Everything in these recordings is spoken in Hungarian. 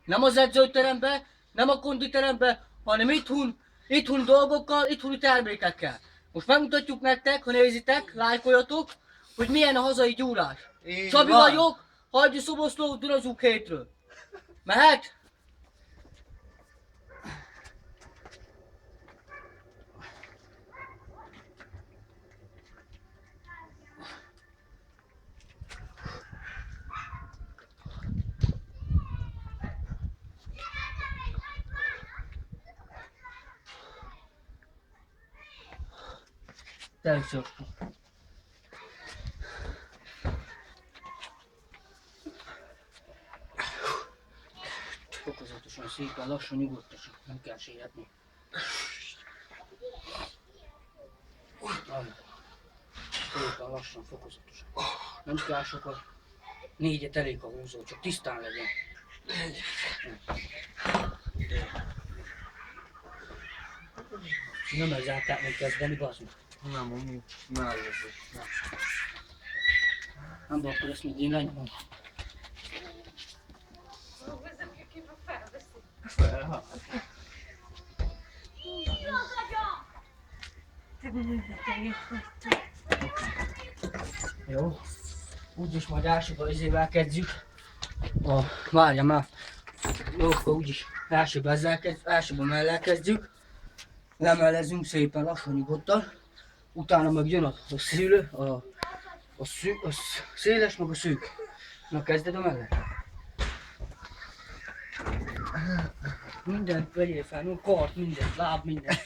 Nem az edzőterembe, nem a konditerembe, hanem itthon dolgokkal, itthoni termékekkel. Most megmutatjuk nektek, ha nézitek, lájkoljatok, hogy milyen a hazai gyúrás. Csabi vagyok, Hajdi Szoboszló, Dunazsúk 7-ről. Mehet? Természetesen. Fokozatosan, szépen, lassan, nyugodtosan, nem kell sietni. Szépen, lassan, fokozatosan. Nem kell sokat. 4-et elég a húzó, csak tisztán legyen. Nem ezzel kell megkezdeni, bazd meg. Nem, amúgy nem lesz. Nem, de akkor ezt még én lenyomom. Jó. Úgyis majd elsőbb izével kezdjük. Várjam már. Jó, akkor úgyis elsőbb mellel kezdjük. Lemellezünk szépen lassan, nyugodtan. Utána meg jön a szűlő, a széles, meg a szűk. Na kezded a mellett. Mindent vegyél fel, no, kart, mindent, láb, mindent.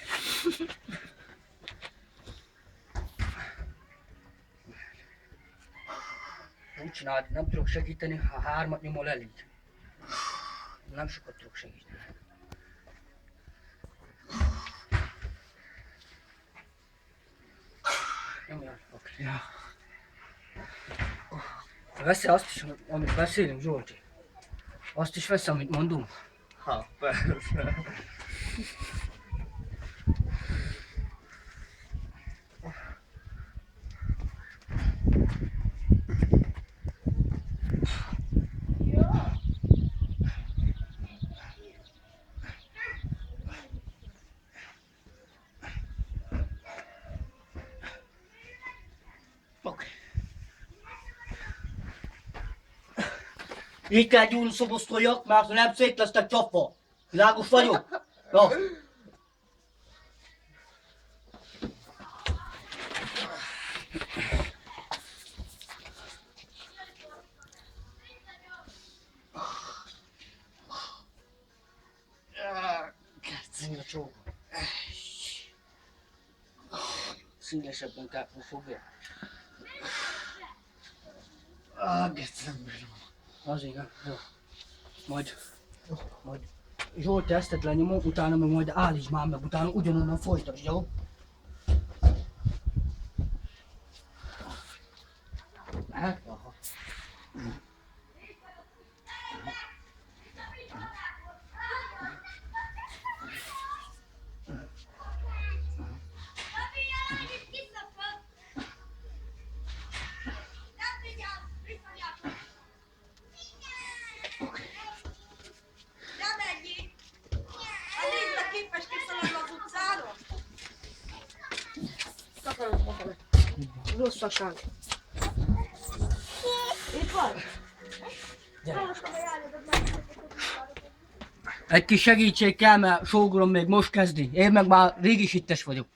Úgy csináld, nem tudok segíteni, ha 3-at nyomol elég. Nem sokat tudok segíteni. Nyomjál, oké. Ja. Veszi azt is, amit beszélünk, Zsolti. Azt is veszi, amit mondunk. Ha, persze. Oké. Így kell gyúrni szobosztoljak, mert ha nem szét lesztek csapva. Világos vagyok? Ja. Szín a csók. Szélesebben kell fogja. Gecem bírom. Azért nem, jó. Majd Zsolt ezt lenyomom, utána meg majd állítsd már meg, utána ugyanonnan folytasd, jó? Mehet? Aha. Rosszaság. Itt vagy? Egy kis segítség kell, mert sógorom még most kezdi. Én meg már régi sittes vagyok.